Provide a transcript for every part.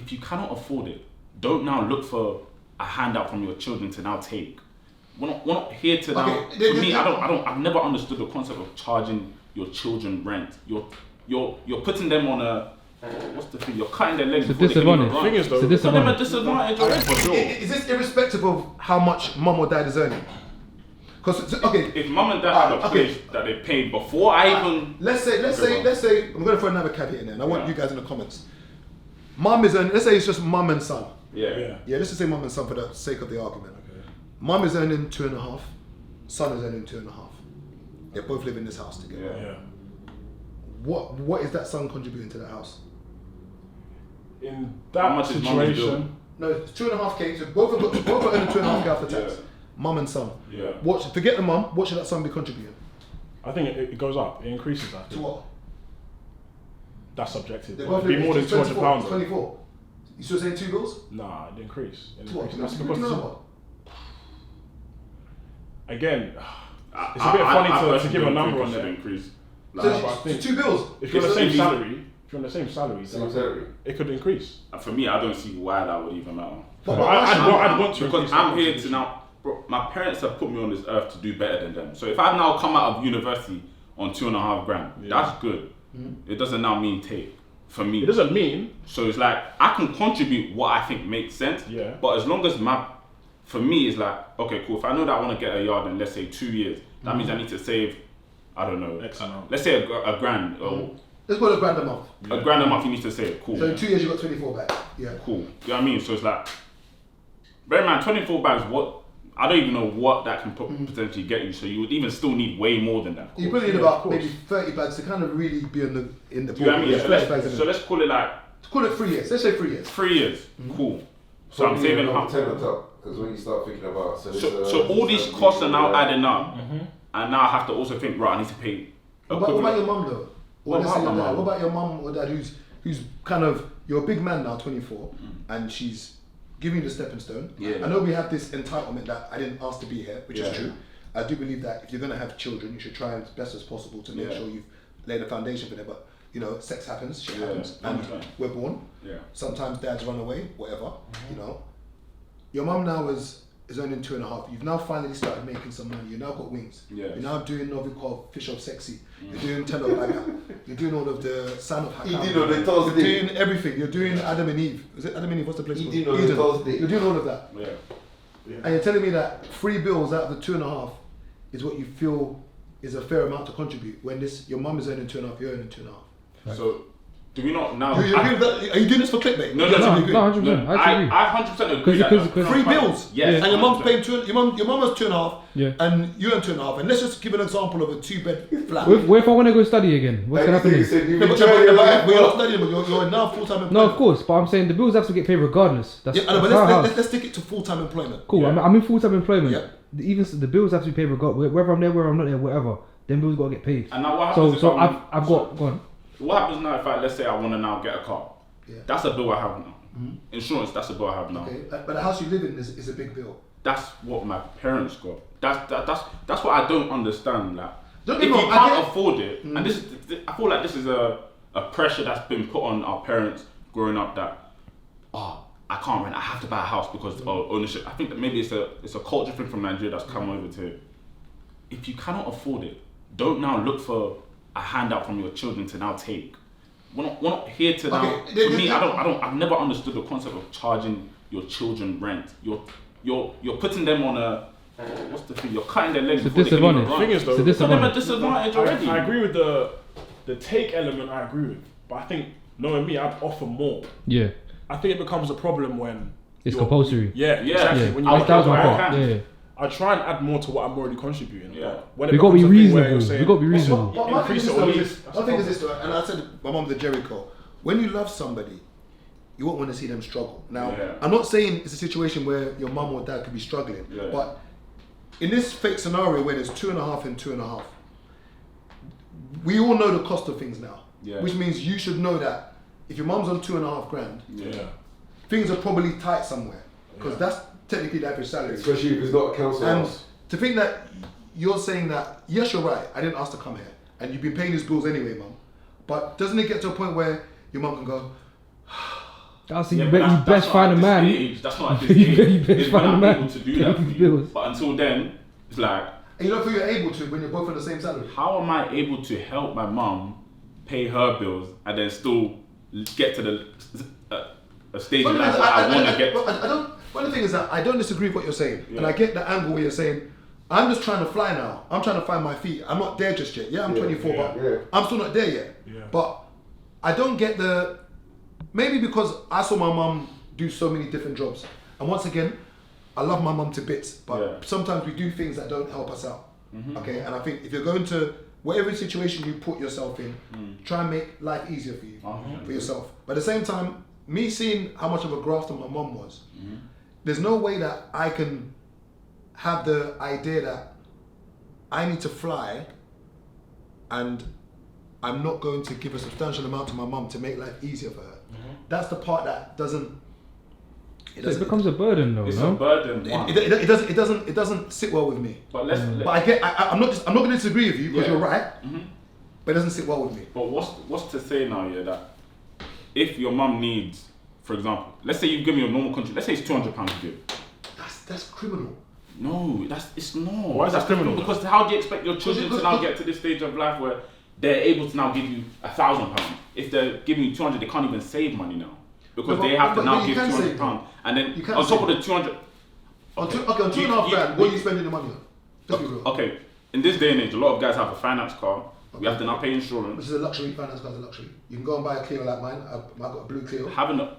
if you cannot afford it, don't now look for a handout from your children to now take. We're not here to now. For me, I've never understood the concept of charging your children rent. You're putting them on a, what's the thing? You're cutting their legs. It's a disadvantage. The thing is, though, it's a disadvantage already. For sure. Is this irrespective of how much mum or dad is earning? Because if mum and dad have a place that they paid before I even. Let's say I'm going to throw another caveat in there, and I want you guys in the comments. Mum is earning. Let's say it's just mum and son. Yeah. Let's just say mum and son for the sake of the argument. Mum is earning 2.5, son is earning 2.5. They both live in this house together. Yeah. What is that son contributing to the house? In that situation, no, it's 2.5k. So both are earning 2.5k after tax. Yeah. Mum and son. Yeah. Forget the mum. What should that son be contributing? I think it goes up. It increases. I think. To what? That's subjective. They're It'd both be more than £200. 24. You still saying 2 bills? Nah, it increase. To what? That's You because know what? again, it's a bit funny to give a number on there. Increase. So I think 2 bills. If you're on the same salary, then it could increase. For me, I don't see why that would even matter. But I'd want to because increase I'm that here to now. Bro, my parents have put me on this earth to do better than them. So if I've now come out of university on 2.5 grand, that's good. It doesn't now mean take for me. It doesn't mean. So it's like I can contribute what I think makes sense. Yeah. But as long as for me, it's like, okay, cool. If I know that I want to get a yard in, let's say 2 years, that means I need to save, I don't know, X amount. let's say a grand. Or Let's put £1,000 a month. a grand a month you need to save. Cool. So in 2 years you got 24 back. Yeah. Cool. You know what I mean? So it's like, bear in mind, 24 bags, I don't even know what that can potentially get you. So you would even still need way more than that. You probably need about maybe 30 bags to kind of really be in the Do you know what I mean? So let's call it like. Call it 3 years. Let's say 3 years. 3 years. Cool. So I'm saving half. 10 on top, because when you start thinking about So all these costs are now adding up, and now I have to also think, right, I need to pay. What about your mum though? Or let's say your dad. mum? What about your mum or dad who's kind of, you're a big man now, 24, and she's giving you the stepping stone. Yeah. I know we have this entitlement that I didn't ask to be here, which is Yeah. true. I do believe that if you're going to have children, you should try as best as possible to make sure you've laid a foundation for them. But you know, sex happens, shit happens, and 100%. we're born. Yeah. Sometimes dads run away, whatever. You know, your mum now is earning 2.5. You've now finally started making some money. You now got wings. Yeah. You're now doing Novikov, Fish of Sexy. You're doing Telo Baga. You're doing all of the Son of Hakam. You're doing everything. You're doing Adam and Eve. Is it Adam and Eve? What's the place called? Eden. You're doing all of that. Yeah. And you're telling me that 3 bills out of the 2.5 is what you feel is a fair amount to contribute when your mum is earning 2.5, you're earning 2.5. So do we not now? Are you doing this for clickbait? No, 100%. I 100% agree. Because 3 bills. Yes. And your mum's paying your mum has 2.5. Yeah. And you earn 2.5. And let's just give an example of a 2-bed flat. What if I want to go study again? What's going to happen? No, but you're not studying, but you're now full-time employment. No, of course, but I'm saying the bills have to get paid regardless. That's Yeah, but let's stick it to full-time employment. cool. Yeah. I'm in full-time employment. Yeah. Even the bills have to be paid regardless. Whether I'm there, whether I'm not there, whatever. Them bills got to get paid. And now what happens? So I've got. Go on. What happens now if let's say I want to now get a car? Yeah. That's a bill I have now. Insurance, that's a bill I have now. Okay, but the house you live in is a big bill. That's what my parents got. That's what I don't understand. Like, Don't if get you me wrong, can't afford it, and I feel like this is a pressure that's been put on our parents growing up that, I can't rent, I have to buy a house because of ownership. I think that maybe it's a culture thing from Nigeria that's come over to. If you cannot afford it, don't now look for a handout from your children to now take. We're not here to now. For me, I've never understood the concept of charging your children rent. You're putting them on a, what's the thing? You're cutting their legs. It's a disadvantage. The thing is, though, It's a Put them at disadvantage. disadvantage already. I agree with the take element. I agree with, but I think knowing me, I'd offer more. Yeah. I think it becomes a problem when It's compulsory. Yeah, exactly. Yeah. When you That was my I part. can. Yeah. I try and add more to what I'm already contributing. Yeah. When it We got to be becomes a thing where reasonable. you're saying, We got to be reasonable. My thing Increase is it or this, leave. though, my thing is this, though, and I said my mum the Jericho. When you love somebody, you won't want to see them struggle. Now, I'm not saying it's a situation where your mum or dad could be struggling, but in this fake scenario where there's 2.5 and 2.5, we all know the cost of things now. Which means you should know that if your mum's on 2.5 grand, things are probably tight somewhere because that's technically the average salary. Especially if it's not a council And house. to think that you're saying that, yes, you're right, I didn't ask to come here, and you've been paying these bills anyway, mum. But doesn't it get to a point where your mum can go, That's Yeah, you, but you that's best not find a at this man. age, that's not at this You age. best It's when find a I'm man able to do to that pay for his you. bills. But until then, it's like, And you don't feel you're able to when you're both on the same salary. how am I able to help my mum pay her bills and then still get to the a stage in life where I want to get? I don't. One of the things is that I don't disagree with what you're saying, Yeah. and I get the angle where you're saying, I'm just trying to fly now. I'm trying to find my feet. I'm not there just yet. Yeah, I'm 24, but yeah. I'm still not there yet. Yeah. But I don't get the. Maybe because I saw my mum do so many different jobs, and once again, I love my mum to bits, but Yeah. sometimes we do things that don't help us out. Mm-hmm. Okay, and I think if you're going to whatever situation you put yourself in, try and make life easier for you, for yourself. But at the same time, me seeing how much of a grafter my mum was, there's no way that I can have the idea that I need to fly and I'm not going to give a substantial amount to my mum to make life easier for her. That's the part that doesn't. It becomes a burden though, It's no? a burden. one. It doesn't sit well with me. But But I'm not going to disagree with you because Yeah. you're right. But it doesn't sit well with me. But what's to say now, yeah, that if your mum needs, for example, let's say you give me a normal country, let's say it's £200 to give. That's criminal. No, it's not. Why is that criminal? Because how do you expect your children to now get to this stage of life where they're able to now give you £1,000? If they're giving you 200, they can't even save money now because No, they have to but now you give can £200, save. and then You can on top save. of the 200. On 2.5 grand, what are you spending the money on? Just be real. Okay, in this day and age, a lot of guys have a finance car. We have to now pay insurance. Which is a luxury, finance car's a luxury. You can go and buy a Clio like mine. I've got a blue Clio.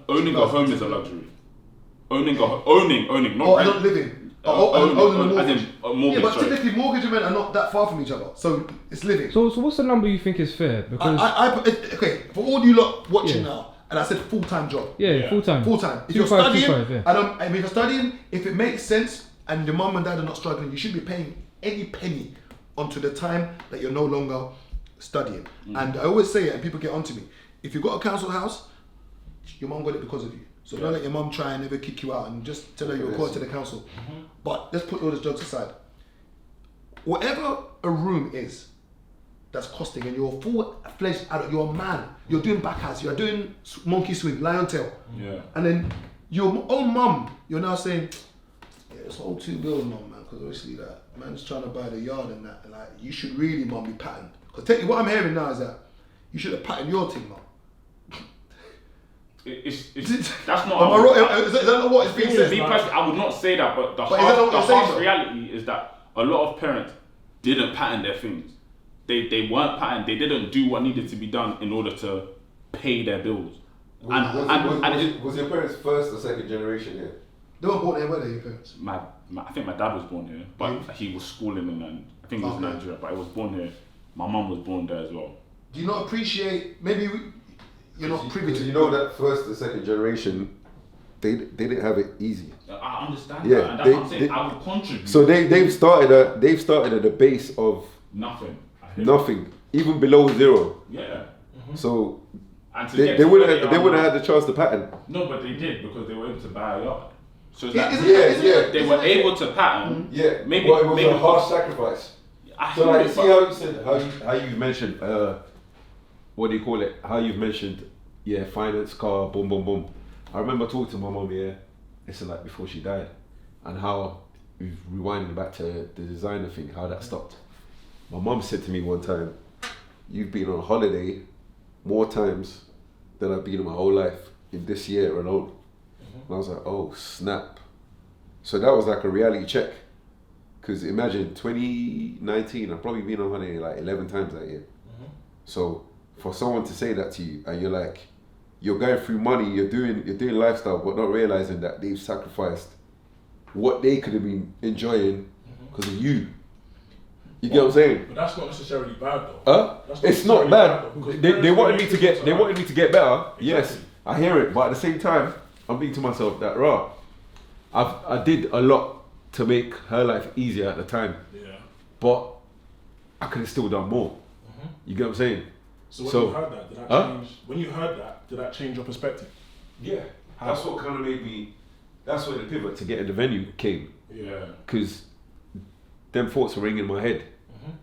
Owning a home is a luxury. Owning, not Oh, rent. not living. Owning Owning as the mortgage. in a mortgage, Yeah, but sorry. typically mortgage and rent are not that far from each other. So it's living. So what's the number you think is fair? Because Okay, for all you lot watching Yeah. now, and I said full-time job. yeah, full time. Full time. If 2.5, you're studying, 2.5, yeah. I mean, if you're studying, if it makes sense and your mum and dad are not struggling, you should be paying any penny onto the time that you're no longer studying. And I always say it, and people get onto me. If you've got a council house, your mum got it because of you. So don't let your mum try and never kick you out and just tell her you're according to the council. But let's put all those jokes aside. Whatever a room is that's costing, and you're full-fledged adult, you're a man, you're doing backhands, you're doing monkey swing, lion tail. Yeah. And then your own mum, you're now saying, yeah, it's all 2 bills, mum, man, because obviously that man's trying to buy the yard and that, and like, you should really, mum, be patterned. Because what I'm hearing now is that you should have patterned your thing, mum. It's that's not. Am I wrong? Is that not what is being said? Me personally, I would not say that, but the is that not what you're saying, harsh though? reality is that a lot of parents didn't pattern their things. They weren't patterned. They didn't do what needed to be done in order to pay their bills. Was your parents first or second generation here? They weren't born here, were they, your parents? I think my dad was born here, but he was schooling in I think it was Okay. Nigeria, but he was born here. My mum was born there as well. Do you not appreciate, maybe you're not privy to You know that first and second generation, they didn't have it easy. I understand Yeah, that, and that's what I'm saying. they- I would contribute. So they've started at the base of nothing. I hear nothing, even below zero. you. Yeah. So And to they, get they to wouldn't where have, they are wouldn't now- have had the chance to pattern. No, but they did because they were able to buy a yard. So it's Yeah, like isn't they were able to pattern. Yeah, Maybe- but it was maybe a harsh sacrifice. I So hear like, it, see but- how you said how you mentioned what do you call it? How you've mentioned finance, car, boom, boom, boom. I remember talking to my mum this is like before she died, and how we've rewinding back to the designer thing, how that stopped. My mum said to me one time, "You've been on holiday more times than I've been in my whole life in this year alone." And I was like, "Oh snap!" So that was like a reality check. Because imagine 2019, I've probably been on holiday like 11 times that year. So for someone to say that to you, and you're like, you're going through money, you're doing lifestyle, but not realizing that they've sacrificed what they could have been enjoying because of you. You get what I'm saying? But that's not necessarily bad though. That's It's not necessarily bad. though, because They parents wanted make me to get decisions, better. Yes, Exactly. I hear it, but at the same time, I'm thinking to myself that I did a lot to make her life easier at the time. Yeah. But I could have still done more. You get what I'm saying? So when So- you heard that, did that Huh? change? When you heard that, did that change your perspective? Yeah. That's what kind of made me. That's where the pivot to getting the venue came. Yeah. Because them thoughts were ringing in my head.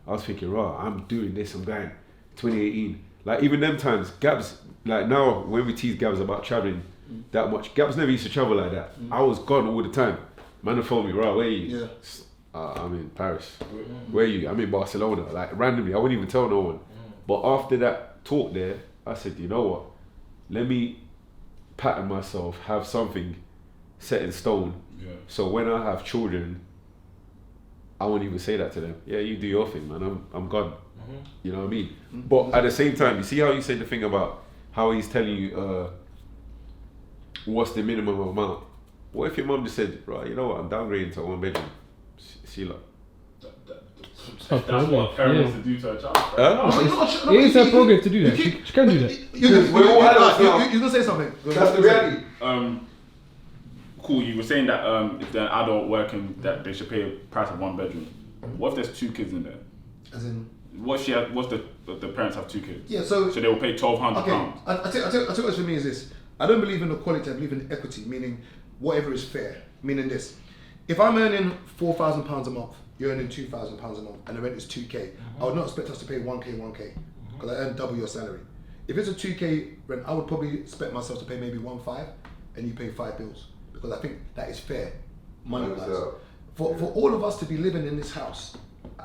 I was thinking, I'm doing this, I'm going 2018. Like even them times, Gabs, like now when we tease Gabs about traveling that much. Gabs never used to travel like that. I was gone all the time. Man would phone me, right, where are you? Yeah. I'm in Paris. Where are you? I'm in Barcelona. Like randomly, I wouldn't even tell no one. But after that talk there, I said, you know what? Let me pattern myself, have something set in stone. Yeah. So when I have children, I won't even say that to them. Yeah, you do your thing, man. I'm gone. You know what I mean? But at the same time, you see how you said the thing about how he's telling you what's the minimum amount. What if your mum just said, right, you know what, I'm downgrading to 1 bedroom. See, like, That's what a parent wants to do to a child. It is her prerogative to do that. She can do that. You're gonna say something. that's the reality. Cool. You were saying that if they're an adult working, that they should pay a price of 1 bedroom. What if there's 2 kids in there? As in, What's the parents have 2 kids? yeah. So they will pay £1,200. okay. I tell what's for me is this. I don't believe in equality. I believe in equity, meaning whatever is fair. Meaning this: if I'm earning £4,000 a month, you're earning £2,000 a month, and the rent is 2k. I would not expect us to pay 1k, because I earn double your salary. If it's a 2k rent, I would probably expect myself to pay maybe 1.5, and you pay 5 bills, because I think that is fair, money-wise. For all of us to be living in this house,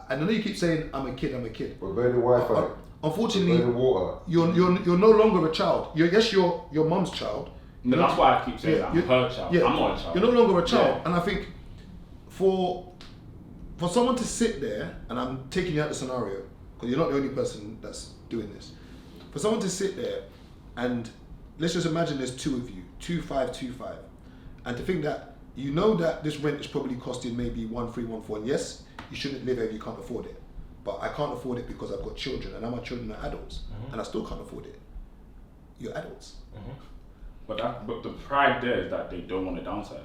and I know you keep saying I'm a kid. We're burning Wi-Fi. Unfortunately, burning water. you're no longer a child. You're your mum's child. No, that's why I keep saying that I'm you're- her child. yeah, I'm not a child. You're no longer a child, Yeah. and I think for someone to sit there, and I'm taking you out the scenario because you're not the only person that's doing this. For someone to sit there, and let's just imagine there's 2 of you, 2,525, and to think that you know that this rent is probably costing maybe 1,300, 1,400, and yes, you shouldn't live there if you can't afford it. But I can't afford it because I've got children, and now my children are adults, and I still can't afford it. You're adults. But the pride there is that they don't want to downsize.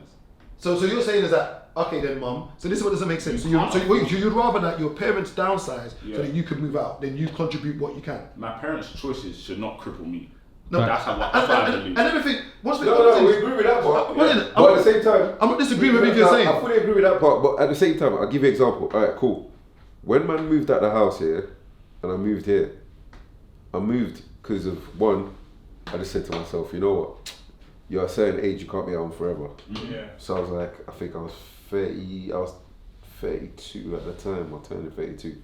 So you're saying is that, okay then mum, so this is what doesn't make sense. You So can't. you'd rather that your parents downsize Yeah. so that you can move out, then you contribute what you can. My parents' choices should not cripple me. No, That's what I believe. and everything, once we No, we agree with that part. Wait a minute, But at the same time, I'm not disagreeing with anything you're saying. I fully agree with that part, but at the same time, I'll give you an example. Alright, cool. When man moved out the house here, and I moved here, I moved because of one, I just said to myself, you know what, you're at a certain age, you can't be at home forever. Yeah. So I was like, I think I was 32 at the time, or turning 32.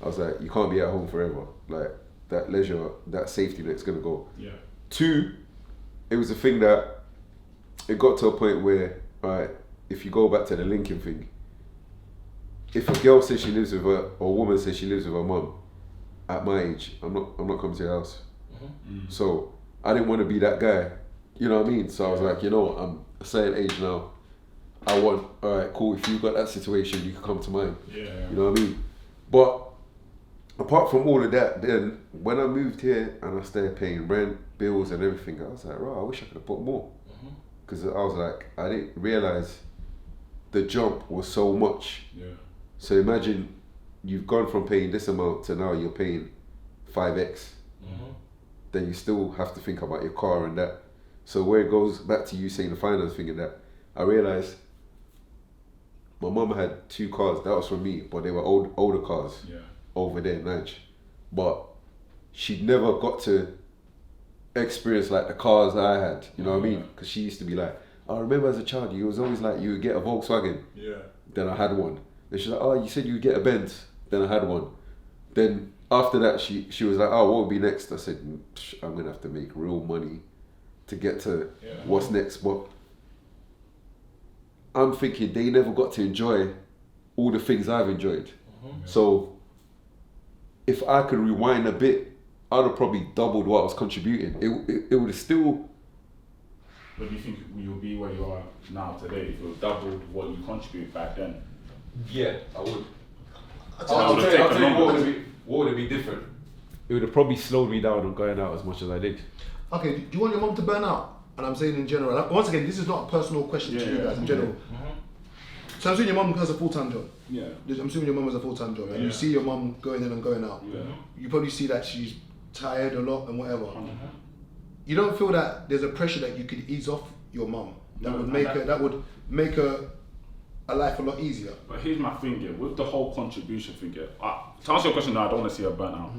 I was like, you can't be at home forever. Like, that leisure, that safety net's gonna go. Yeah. 2, it was a thing that it got to a point where, alright, if you go back to the Lincoln thing, if a girl says she lives with her, or a woman says she lives with her mum, at my age, I'm not coming to your house. So I didn't want to be that guy, you know what I mean? So I was like, you know what, I'm a certain age now. I want, alright, cool, if you've got that situation, you can come to mine. Yeah. You know what I mean? But apart from all of that, then when I moved here and I started paying rent, bills and everything, I was like, right, I wish I could have put more. Because I was like, I didn't realize the jump was so much. Yeah. So imagine you've gone from paying this amount to now you're paying 5x. Then you still have to think about your car and that. So where it goes back to you saying the finance thing and that, I realized my mum had 2 cars, that was for me, but they were older cars. Yeah. Over there in Nige. But she'd never got to experience like the cars I had, you know what I mean? Because she used to be like, I remember as a child, you was always like, you would get a Volkswagen. Yeah. Then I had one. Then she's like, oh, you said you would get a Benz. Then I had one. Then after that, she was like, oh, what would be next? I said, I'm going to have to make real money to get to what's next. But I'm thinking they never got to enjoy all the things I've enjoyed. So if I could rewind a bit, I'd have probably doubled what I was contributing. It would have still... But do you think you'll be where you are now today if you doubled what you contributed back then? Yeah, I would. I'll tell you what would it be different? It would have probably slowed me down on going out as much as I did. Okay, do you want your mum to burn out? And I'm saying in general. Once again, this is not a personal question to you guys in general. So I'm assuming your mum has a full-time job. Yeah. I'm assuming your mum has a full-time job, and you see your mum going in and going out. Yeah. You probably see that she's tired a lot and whatever. You don't feel that there's a pressure that you could ease off your mum that would make her a life a lot easier. But here's my thing, yeah, with the whole contribution thing, yeah, to answer your question, no, I don't want to see her burn out.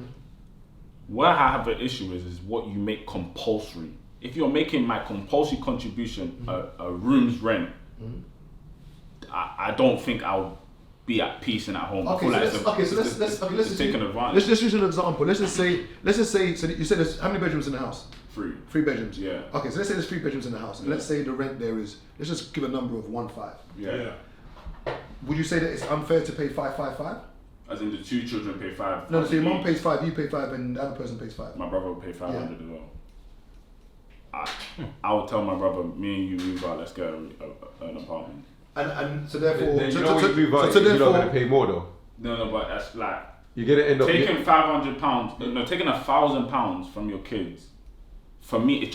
Where I have an issue is what you make compulsory if you're making my compulsory contribution a room's rent, I don't think I'll be at peace in at home. Okay, let's taking advantage. Let's use an example. Let's just say. So you said there's how many bedrooms in the house? 3. 3 bedrooms. Yeah. Okay, so let's say there's 3 bedrooms in the house, and let's say the rent there is. Let's just give a number of 1.5. Yeah. Would you say that it's unfair to pay 5.55? As in the 2 children pay 5. No, so your mum pays 5, you pay 5, and the other person pays 5. My brother will pay 500 as well. I would tell my brother, me and you move out, let's get an apartment. And so therefore, Then you know when you move out, you're not going to pay more though. No, but that's like You're going to end up taking £500. No, taking £1,000 from your kids. For me, it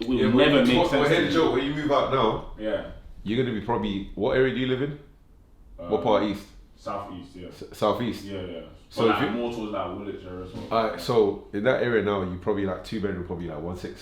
will never make sense. Well, Joe, when you move out now, Yeah. you're going to be probably, what area do you live in? What part east? Southeast, yeah. Southeast. Yeah. So So if like you- more towards like Woolwich area as well. Alright, so in that area now, you probably like 2 bedroom, probably like 1.6.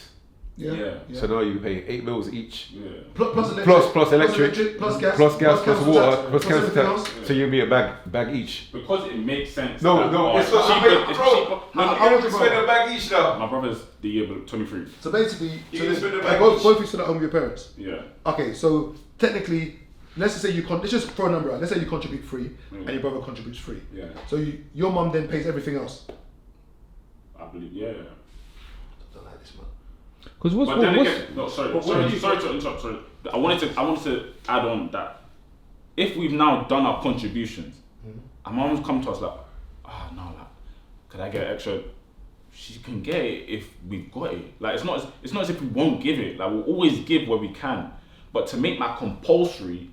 Yeah. So now you're paying 8 mils each. Yeah. plus electric, Plus electric, plus gas, plus council water, tax, plus council everything tax. else. So you'll be a bag each. Because it makes sense. No, that, no, it's not cheaper. cheaper, It's bro. cheaper. How much you spend a bag each now. My brother's the year 23. So basically, You can spend the bag both each. of you still at home with your parents. Yeah. Okay, so technically, let's just say let's just throw a number out. Let's say you contribute 3, and your brother contributes 3. Yeah. So your mum then pays everything else. I believe. Yeah. I don't like this, man. Because what's But then what's again, no, sorry But what do you- to interrupt. Sorry, I wanted to add on that if we've now done our contributions, our mom's come to us like, no, like, could I get extra? She can get it if we've got it. Like it's not as if we won't give it. Like we'll always give where we can. But to make my compulsory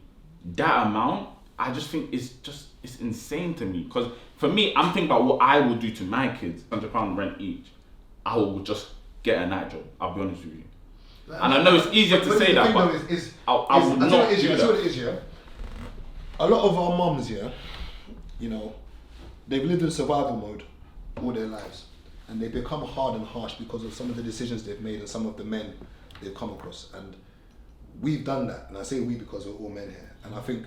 that amount, I just think it's insane to me. Because for me, I'm thinking about what I would do to my kids. £100 rent each. I will just get a night job. I'll be honest with you. And I know it's easier to say that, but I will not do I tell you that. what it is, yeah. A lot of our mums, yeah, you know, they've lived in survival mode all their lives, and they become hard and harsh because of some of the decisions they've made and some of the men they've come across. And we've done that, and I say we because we're all men here. And I think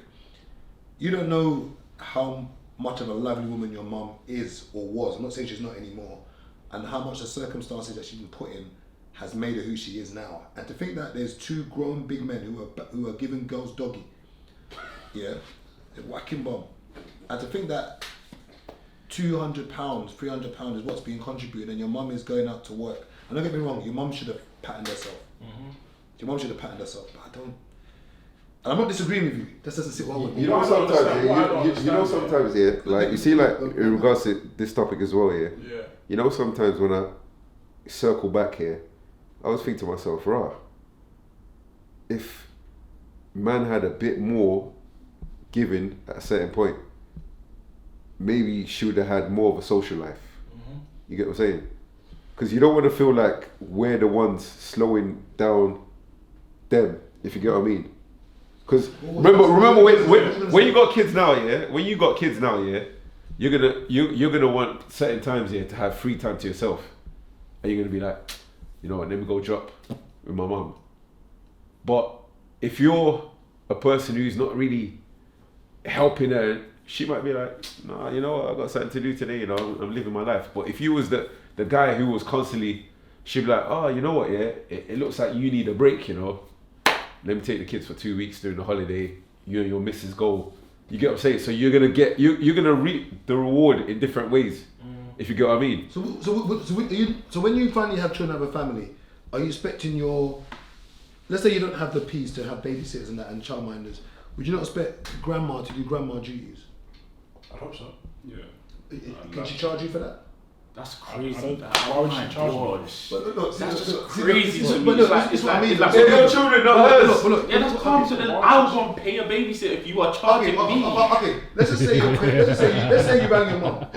you don't know how much of a lovely woman your mum is or was. I'm not saying she's not anymore, and how much the circumstances that she's been put in has made her who she is now. And to think that there's 2 grown big men who are giving girls doggy, yeah, they're whacking bomb, and to think that £200, £300 is what's being contributed, and your mum is going out to work. And don't get me wrong, your mum should have patterned herself. Your mum should have patterned herself, but I don't. And I'm not disagreeing with you. This doesn't sit well with me. You know I don't sometimes, understand. yeah, I don't you know understand, sometimes, yeah, like you see, like in regards to this topic as well, yeah. Yeah. You know sometimes when I circle back here, I always think to myself, rah, if man had a bit more given at a certain point, maybe she would have had more of a social life. You get what I'm saying? Because you don't want to feel like we're the ones slowing down them, if you get what I mean. Because remember when you got kids now, yeah. When you got kids now, yeah, you're gonna want certain times, yeah, to have free time to yourself, and you're gonna be like, you know what, let me go drop with my mum. But if you're a person who's not really helping her, she might be like, nah, you know what, I got something to do today, you know, I'm living my life. But if you was the guy who was constantly, she'd be like, oh, you know what, yeah, it looks like you need a break, you know. Let me take the kids for 2 weeks during the holiday. You and your missus go. You get what I'm saying? So you're gonna get you're gonna reap the reward in different ways, if you get what I mean. So when you finally have children, have a family, are you expecting your, let's say you don't have the peas to have babysitters and that and childminders, would you not expect grandma to do grandma duties? I hope so. Yeah. Can she charge you for that? That's crazy. Why would she charge me? But look, That's just crazy to me. But look, It's like They're your children, not hers. yeah, that's calm. So then I'll go and pay a babysitter if you are charging me. Okay, let's just say you rang your mum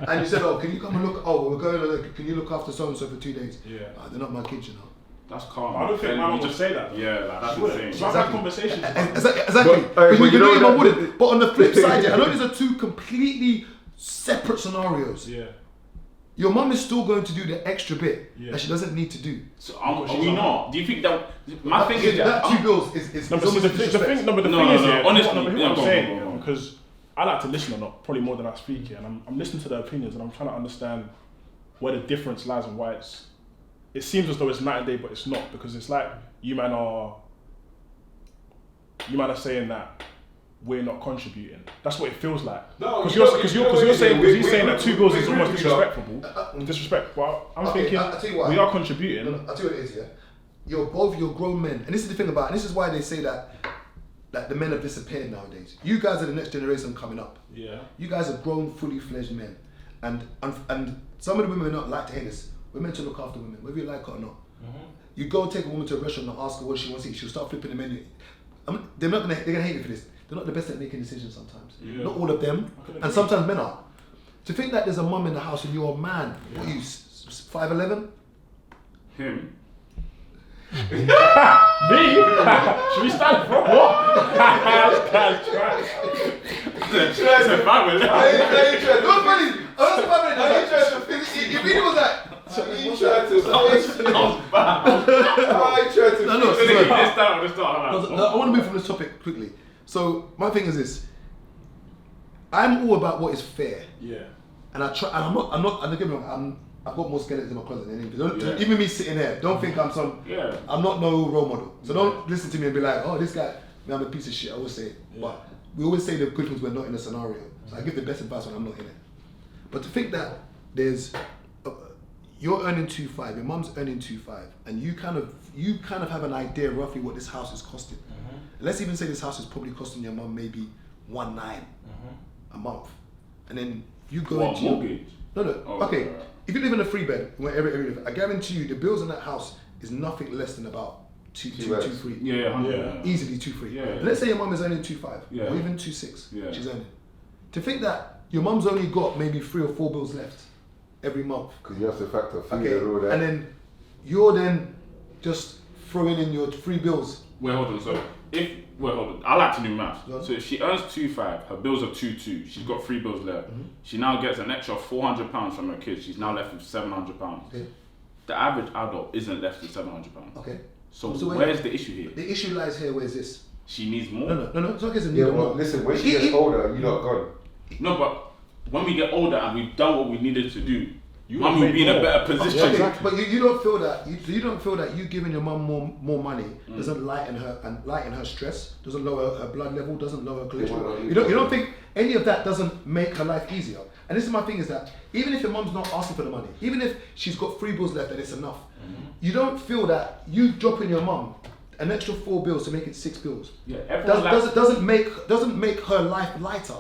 and you said, oh, can you come and look? Oh, we're going. Can you look after so and so for 2 days? Yeah. They're not my kids, you know. That's calm. I don't think Then my you mum would say that. Yeah, like that's She wouldn't. insane. So I've had conversations. Exactly. But you know your mum that- wouldn't. But on the flip side, yeah, I know these are 2 completely separate scenarios. Yeah. Your mum is still going to do the extra bit Yeah. that she doesn't need to do. So are we not? Do you think that my thing is that 2 bills is No, but see, almost the thing is, No, yeah, no, honestly, no, but hear yeah, what go I'm on, saying, go on, yeah, go on. because I like to listen a lot, probably more than I speak here, and I'm listening to their opinions, and I'm trying to understand where the difference lies and why it's it seems as though it's night and day, but it's not, because it's like you man are saying that we're not contributing. That's what it feels like. No, because you know, you're saying we saying that 2 bills is we almost agree, disrespect. But I'm Okay, thinking I'll tell you why. we are contributing. No, I'll tell you what it is, yeah. You're grown men, and this is the thing about, and this is why they say that the men have disappeared nowadays. You guys are the next generation coming up. Yeah. You guys are grown, fully fledged men, and some of the women are not like to hear this. We're meant to look after women, whether you like it or not. You go take a woman to a restaurant and ask her what she wants to eat. She'll start flipping the menu. They're gonna hate me for this. They're not the best at making decisions sometimes. Yeah. Not all of them, and sometimes men are. To think that there's a mum in the house and you're a man, what are you, 5'11"? Him. Me? Should we stand for what? This guy's trash. It's a family. Don't funny. I was funny. If he was like, He tried to. I want to move from this topic quickly. So my thing is this. I'm all about what is fair, Yeah. and I try. And I'm not. And don't get me wrong. I've got more skeletons in my closet than anything. Yeah. Even me sitting here, don't think I'm some. Yeah. I'm not no role model. So don't listen to me and be like, oh, this guy, man, I'm a piece of shit. I always say it. But we always say the good things when not in a scenario. So I give the best advice when I'm not in it. But to think that there's, you're earning 2.5, your mum's earning 2.5, and you kind of have an idea roughly what this house is costing. Let's even say this house is probably costing your mum maybe 1.9 a month, and then you go What, into your- mortgage? No. Oh, Okay, right. if you live in a 3-bed, I guarantee you the bills in that house is nothing less than about 2.3. Yeah, 100. Yeah. Easily 2.3. Yeah. Let's say your mum is earning 2.5 Yeah. or even 2.6. Yeah. She's earning. To think that your mum's only got maybe 3 or 4 bills left every month. Because you have to factor food Okay, and all that. and then you're then just throwing in your 3 bills. Wait, hold on. So hold on. I like to do maths. Go on. So if she earns 2.5, her bills are 2.2. She's got 3 bills left. She now gets an extra £400 from her kids. She's now left with £700. Okay. The average adult isn't left with £700. Okay. So wait. where's the issue here? The issue lies here. Where's this? She needs more. No. It's not because of Yeah, need well, more. listen, when she gets older, you're not gone. No, but when we get older and we've done what we needed to do, You mum will will be in a make better more. position. Okay, but you don't feel that you don't feel that you giving your mum more money doesn't lighten her stress, doesn't lower her blood level, doesn't lower her cholesterol. You don't think any of that doesn't make her life easier. And this is my thing is that even if your mum's not asking for the money, even if she's got 3 bills left and it's enough, you don't feel that you dropping your mum an extra 4 bills to make it 6 bills Yeah, everyone doesn't make her life lighter.